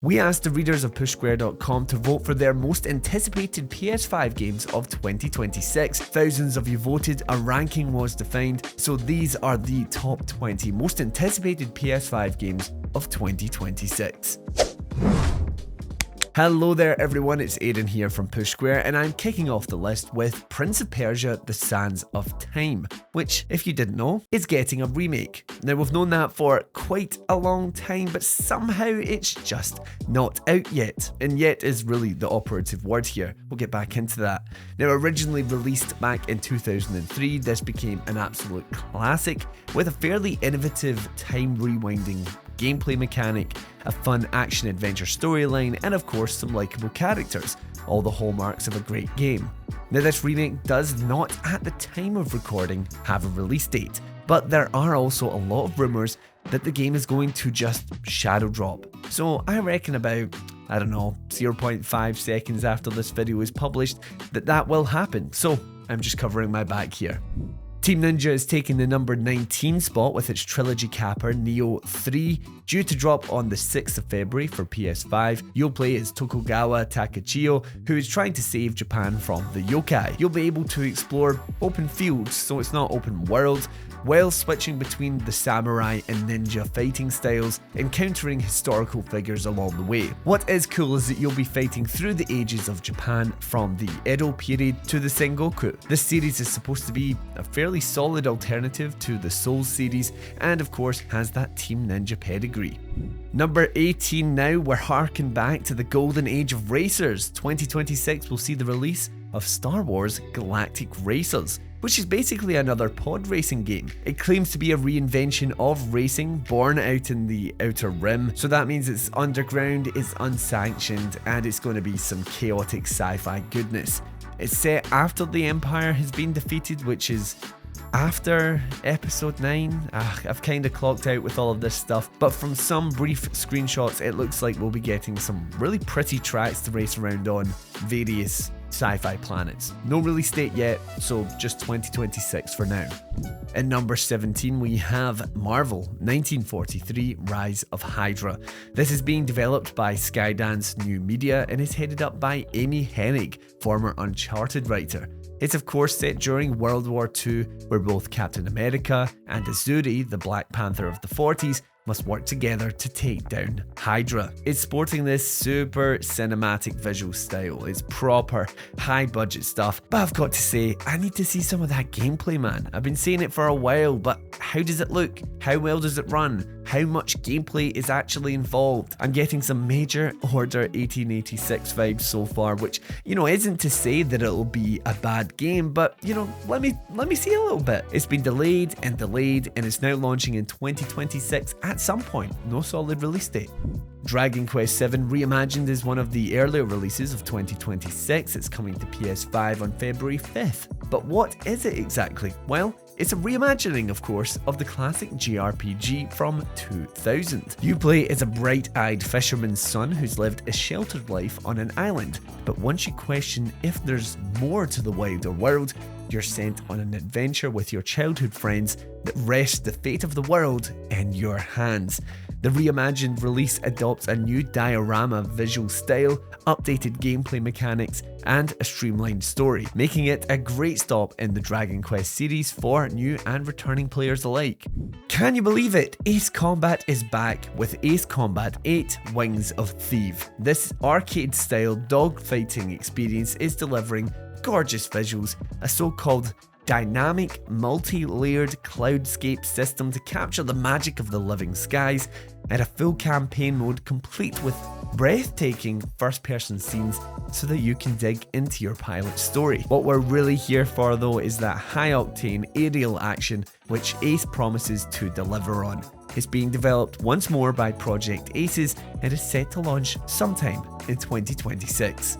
We asked the readers of PushSquare.com to vote for their most anticipated PS5 games of 2026. Thousands of you voted, a ranking was defined, so these are the top 20 most anticipated PS5 games of 2026. Hello there everyone, it's Aiden here from Push Square, and I'm kicking off the list with Prince of Persia: The Sands of Time, which, if you didn't know, is getting a remake. Now, we've known that for quite a long time, but somehow it's just not out yet, and yet is really the operative word here. We'll get back into that. Now, originally released back in 2003, this became an absolute classic with a fairly innovative time rewinding gameplay mechanic, a fun action-adventure storyline, and of course some likeable characters, all the hallmarks of a great game. Now, this remake does not, at the time of recording, have a release date, but there are also a lot of rumours that the game is going to just shadow drop. So I reckon about, 0.5 seconds after this video is published, that will happen. So I'm just covering my back here. Team Ninja is taking the number 19 spot with its trilogy capper Nioh 3, due to drop on the 6th of February for PS5. You'll play as Tokugawa Takachiyo, who is trying to save Japan from the yokai. You'll be able to explore open fields, so it's not open world, while switching between the samurai and ninja fighting styles, encountering historical figures along the way. What is cool is that you'll be fighting through the ages of Japan, from the Edo period to the Sengoku. This series is supposed to be a fairly solid alternative to the Souls series, and of course has that Team Ninja pedigree. Number 18 now, we're harking back to the golden age of racers. 2026 will see the release of Star Wars Galactic Racers, which is basically another pod racing game. It claims to be a reinvention of racing born out in the Outer Rim, so that means it's underground, it's unsanctioned, and it's going to be some chaotic sci-fi goodness. It's set after the Empire has been defeated, which is after episode 9. I've kind of clocked out with all of this stuff, but from some brief screenshots it looks like we'll be getting some really pretty tracks to race around on various sci-fi planets. No release date yet, so just 2026 for now. At number 17 we have Marvel 1943 Rise of Hydra. This is being developed by Skydance New Media and is headed up by Amy Hennig, former Uncharted writer. It's of course set during World War II, where both Captain America and Azuri, the Black Panther of the 40s, must work together to take down Hydra. It's sporting this super cinematic visual style. It's proper high budget stuff, but I've got to say, I need to see some of that gameplay, man. I've been saying it for a while, but how does it look? How well does it run? How much gameplay is actually involved? I'm getting some major Order 1886 vibes so far, which, isn't to say that it'll be a bad game, but, let me see a little bit. It's been delayed, and it's now launching in 2026 at some point. No solid release date. Dragon Quest VII Reimagined is one of the earlier releases of 2026. It's coming to PS5 on February 5th. But what is it exactly? Well, it's a reimagining, of course, of the classic JRPG from 2000. You play as a bright-eyed fisherman's son who's lived a sheltered life on an island, but once you question if there's more to the wider world, you're sent on an adventure with your childhood friends that rests the fate of the world in your hands. The reimagined release adopts a new diorama visual style, updated gameplay mechanics, and a streamlined story, making it a great stop in the Dragon Quest series for new and returning players alike. Can you believe it? Ace Combat is back with Ace Combat 8 Wings of Theve. This arcade-style dogfighting experience is delivering gorgeous visuals, a so-called dynamic, multi-layered cloudscape system to capture the magic of the living skies, and a full campaign mode complete with breathtaking first-person scenes so that you can dig into your pilot's story. What we're really here for though is that high-octane aerial action which Ace promises to deliver on. It's being developed once more by Project Aces and is set to launch sometime in 2026.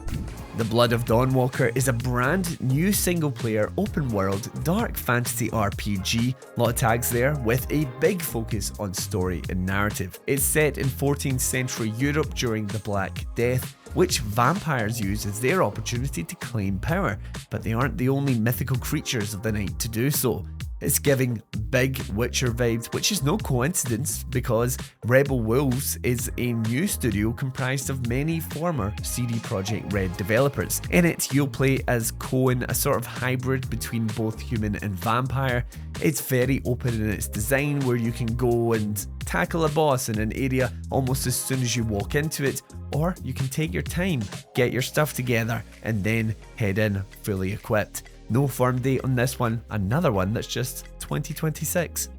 The Blood of Dawnwalker is a brand new single-player open-world dark fantasy RPG, lot of tags there, with a big focus on story and narrative. It's set in 14th century Europe during the Black Death, which vampires use as their opportunity to claim power, but they aren't the only mythical creatures of the night to do so. It's giving big Witcher vibes, which is no coincidence because Rebel Wolves is a new studio comprised of many former CD Projekt Red developers. In it, you'll play as Cohen, a sort of hybrid between both human and vampire. It's very open in its design, where you can go and tackle a boss in an area almost as soon as you walk into it, or you can take your time, get your stuff together, and then head in fully equipped. No firm date on this one, another one that's just 2026.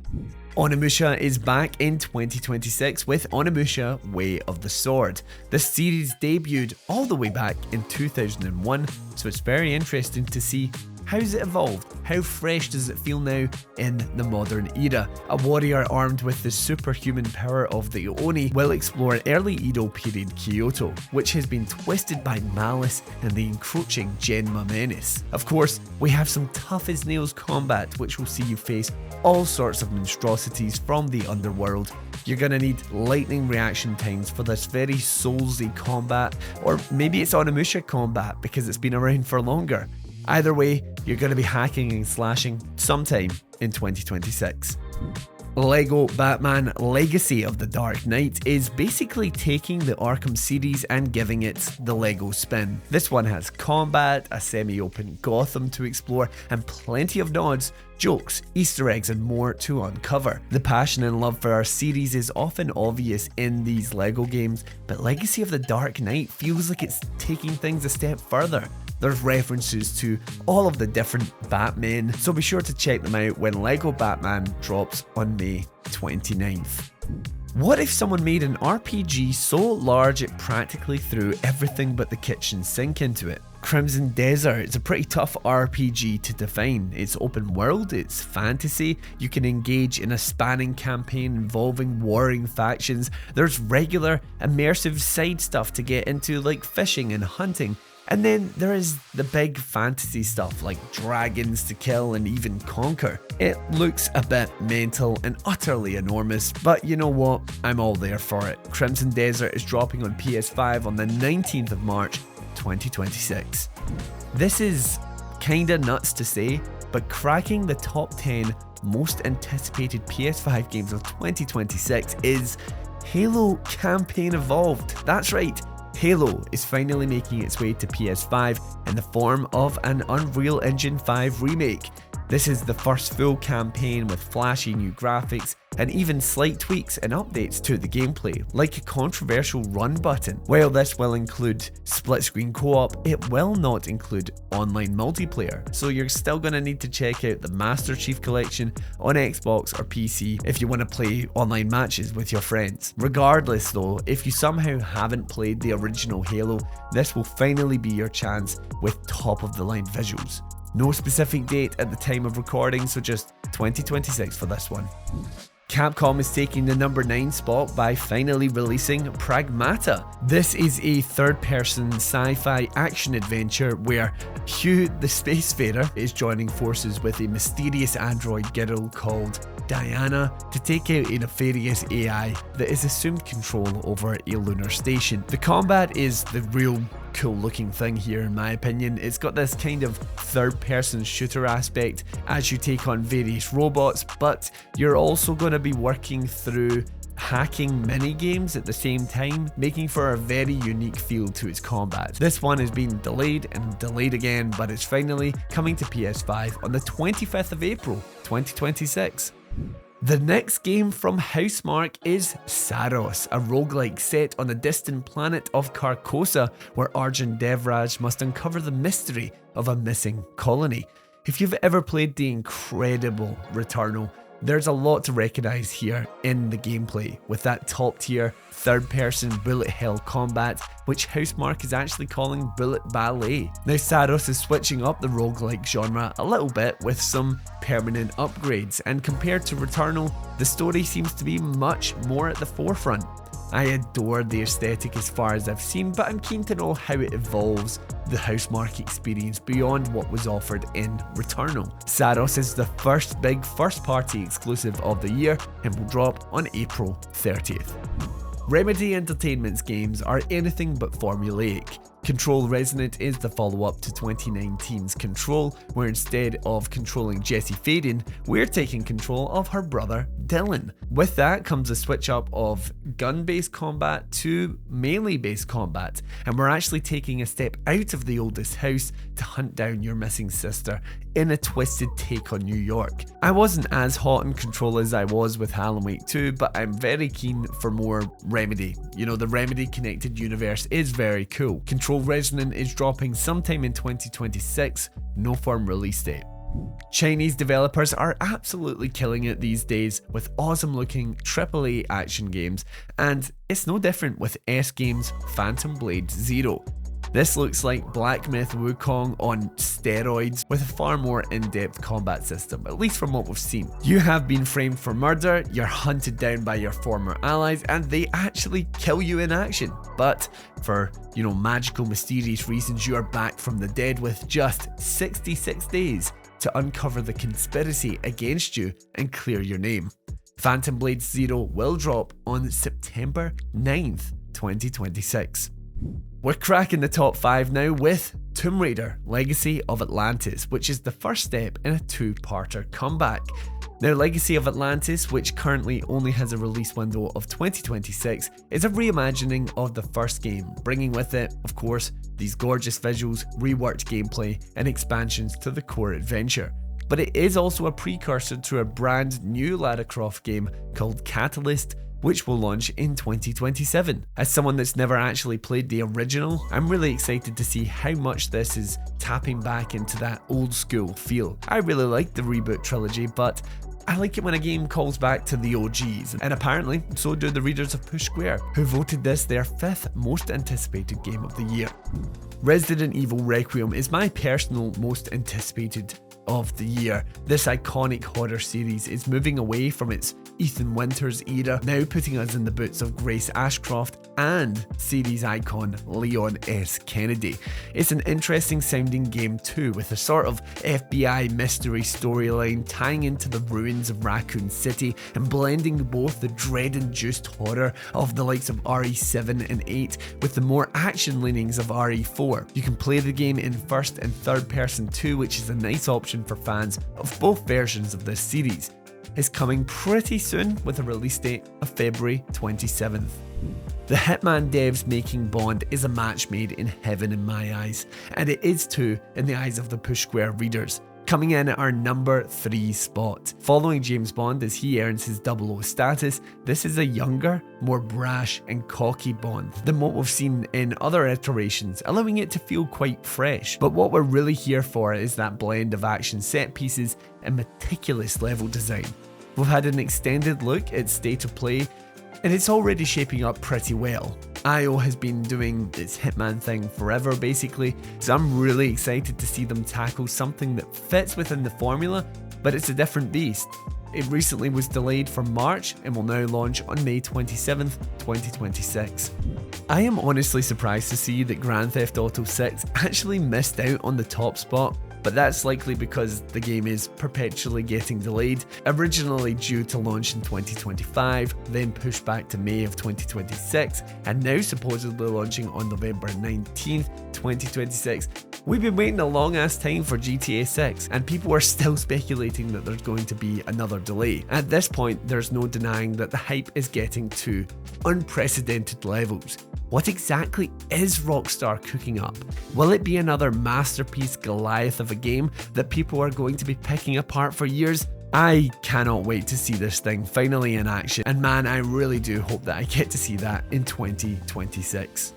Onimusa is back in 2026 with Onimusa Way of the Sword. This series debuted all the way back in 2001, so it's very interesting to see how's it evolved, how fresh does it feel now in the modern era. A warrior armed with the superhuman power of the Oni will explore early Edo period Kyoto, which has been twisted by malice and the encroaching Genma menace. Of course, we have some tough as nails combat, which will see you face all sorts of monstrosities from the underworld. You're gonna need lightning reaction times for this very soulsy combat, or maybe it's Onimusa combat because it's been around for longer. Either way, you're going to be hacking and slashing sometime in 2026. Lego Batman Legacy of the Dark Knight is basically taking the Arkham series and giving it the Lego spin. This one has combat, a semi-open Gotham to explore, and plenty of nods, jokes, Easter eggs, and more to uncover. The passion and love for our series is often obvious in these Lego games, but Legacy of the Dark Knight feels like it's taking things a step further. There's references to all of the different Batmen, so be sure to check them out when Lego Batman drops on May 29th. What if someone made an RPG so large it practically threw everything but the kitchen sink into it? Crimson Desert is a pretty tough RPG to define. It's open world, it's fantasy, you can engage in a spanning campaign involving warring factions, there's regular immersive side stuff to get into like fishing and hunting, and then there is the big fantasy stuff like dragons to kill and even conquer. It looks a bit mental and utterly enormous, but you know what? I'm all there for it. Crimson Desert is dropping on PS5 on the 19th of March, 2026. This is kinda nuts to say, but cracking the top 10 most anticipated PS5 games of 2026 is Halo Campaign Evolved. That's right. Halo is finally making its way to PS5 in the form of an Unreal Engine 5 remake. This is the first full campaign with flashy new graphics and even slight tweaks and updates to the gameplay, like a controversial run button. While this will include split-screen co-op, it will not include online multiplayer, so you're still going to need to check out the Master Chief Collection on Xbox or PC if you want to play online matches with your friends. Regardless though, if you somehow haven't played the original Halo, this will finally be your chance with top-of-the-line visuals. No specific date at the time of recording, so just 2026 for this one. Capcom is taking the number 9 spot by finally releasing Pragmata. This is a third-person sci-fi action-adventure where Hugh the Spacefarer is joining forces with a mysterious android girl called Diana to take out a nefarious AI that is assumed control over a lunar station. The combat is the real cool looking thing here in my opinion. It's got this kind of third-person shooter aspect as you take on various robots, but you're also going to be working through hacking mini games at the same time, making for a very unique feel to its combat. This one has been delayed and delayed again, but it's finally coming to PS5 on the 25th of April 2026. The next game from Housemarque is Saros, a roguelike set on the distant planet of Carcosa, where Arjun Devraj must uncover the mystery of a missing colony. If you've ever played the incredible Returnal, there's a lot to recognise here in the gameplay, with that top tier third-person bullet hell combat, which Housemarque is actually calling bullet ballet. Now Saros is switching up the roguelike genre a little bit with some permanent upgrades, and compared to Returnal, the story seems to be much more at the forefront. I adore the aesthetic as far as I've seen, but I'm keen to know how it evolves the Housemarque experience beyond what was offered in Returnal. Saros is the first big first-party exclusive of the year and will drop on April 30th. Remedy Entertainment's games are anything but formulaic. Control Resonant is the follow-up to 2019's Control, where instead of controlling Jessie Faden, we're taking control of her brother Dylan. With that comes a switch up of gun-based combat to melee-based combat, and we're actually taking a step out of the oldest house to hunt down your missing sister in a twisted take on New York. I wasn't as hot on Control as I was with Alan Wake 2, but I'm very keen for more Remedy. You know, the Remedy connected universe is very cool. Control Resonant is dropping sometime in 2026, no firm release date. Chinese developers are absolutely killing it these days with awesome looking AAA action games, and it's no different with S Games' Phantom Blade Zero. This looks like Black Myth Wukong on steroids with a far more in-depth combat system, at least from what we've seen. You have been framed for murder, you're hunted down by your former allies, and they actually kill you in action. But for, magical, mysterious reasons, you are back from the dead with just 66 days to uncover the conspiracy against you and clear your name. Phantom Blade Zero will drop on September 9th, 2026. We're cracking the top 5 now with Tomb Raider Legacy of Atlantis, which is the first step in a two-parter comeback. Now, Legacy of Atlantis, which currently only has a release window of 2026, is a reimagining of the first game, bringing with it, of course, these gorgeous visuals, reworked gameplay, and expansions to the core adventure. But it is also a precursor to a brand new Lara Croft game called Catalyst, which will launch in 2027. As someone that's never actually played the original, I'm really excited to see how much this is tapping back into that old school feel. I really like the reboot trilogy, but I like it when a game calls back to the OGs, and apparently so do the readers of Push Square, who voted this their 5th most anticipated game of the year. Resident Evil Requiem is my personal most anticipated of the year. This iconic horror series is moving away from its Ethan Winters era, now putting us in the boots of Grace Ashcroft and series icon Leon S. Kennedy. It's an interesting sounding game too, with a sort of FBI mystery storyline tying into the ruins of Raccoon City and blending both the dread-induced horror of the likes of RE7 and 8 with the more action leanings of RE4. You can play the game in first and third person too, which is a nice option for fans of both versions of this series. It's coming pretty soon with a release date of February 27th. The Hitman devs making Bond is a match made in heaven in my eyes, and it is too in the eyes of the Push Square readers. Coming in at our number 3 spot. Following James Bond as he earns his 00 status, this is a younger, more brash and cocky Bond than what we've seen in other iterations, allowing it to feel quite fresh. But what we're really here for is that blend of action set pieces and meticulous level design. We've had an extended look at State of Play, and it's already shaping up pretty well. Nioh has been doing its Hitman thing forever basically, so I'm really excited to see them tackle something that fits within the formula, but it's a different beast. It recently was delayed from March and will now launch on May 27th, 2026. I am honestly surprised to see that Grand Theft Auto 6 actually missed out on the top spot, but that's likely because the game is perpetually getting delayed, originally due to launch in 2025, then pushed back to May of 2026, and now supposedly launching on November 19th, 2026. We've been waiting a long ass time for GTA 6, and people are still speculating that there's going to be another delay. At this point, there's no denying that the hype is getting to unprecedented levels. What exactly is Rockstar cooking up? Will it be another masterpiece Goliath of a game that people are going to be picking apart for years? I cannot wait to see this thing finally in action, and man, I really do hope that I get to see that in 2026.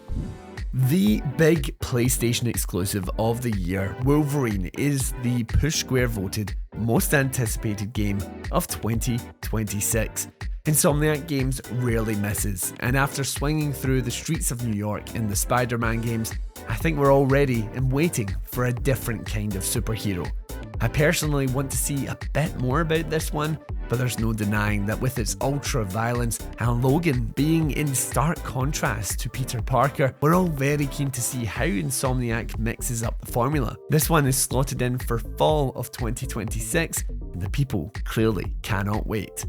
The big PlayStation exclusive of the year, Wolverine, is the Push Square voted most anticipated game of 2026. Insomniac Games rarely misses, and after swinging through the streets of New York in the Spider-Man games, I think we're all ready and waiting for a different kind of superhero. I personally want to see a bit more about this one, but there's no denying that with its ultra violence and Logan being in stark contrast to Peter Parker, we're all very keen to see how Insomniac mixes up the formula. This one is slotted in for fall of 2026, and the people clearly cannot wait.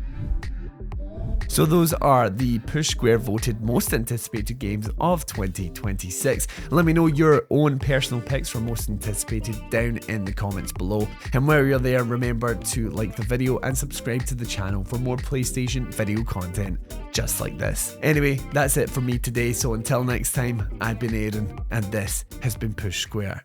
So those are the Push Square voted most anticipated games of 2026. Let me know your own personal picks for most anticipated down in the comments below. And while you're there, remember to like the video and subscribe to the channel for more PlayStation video content just like this. Anyway, that's it for me today, so until next time, I've been Aaron, and this has been Push Square.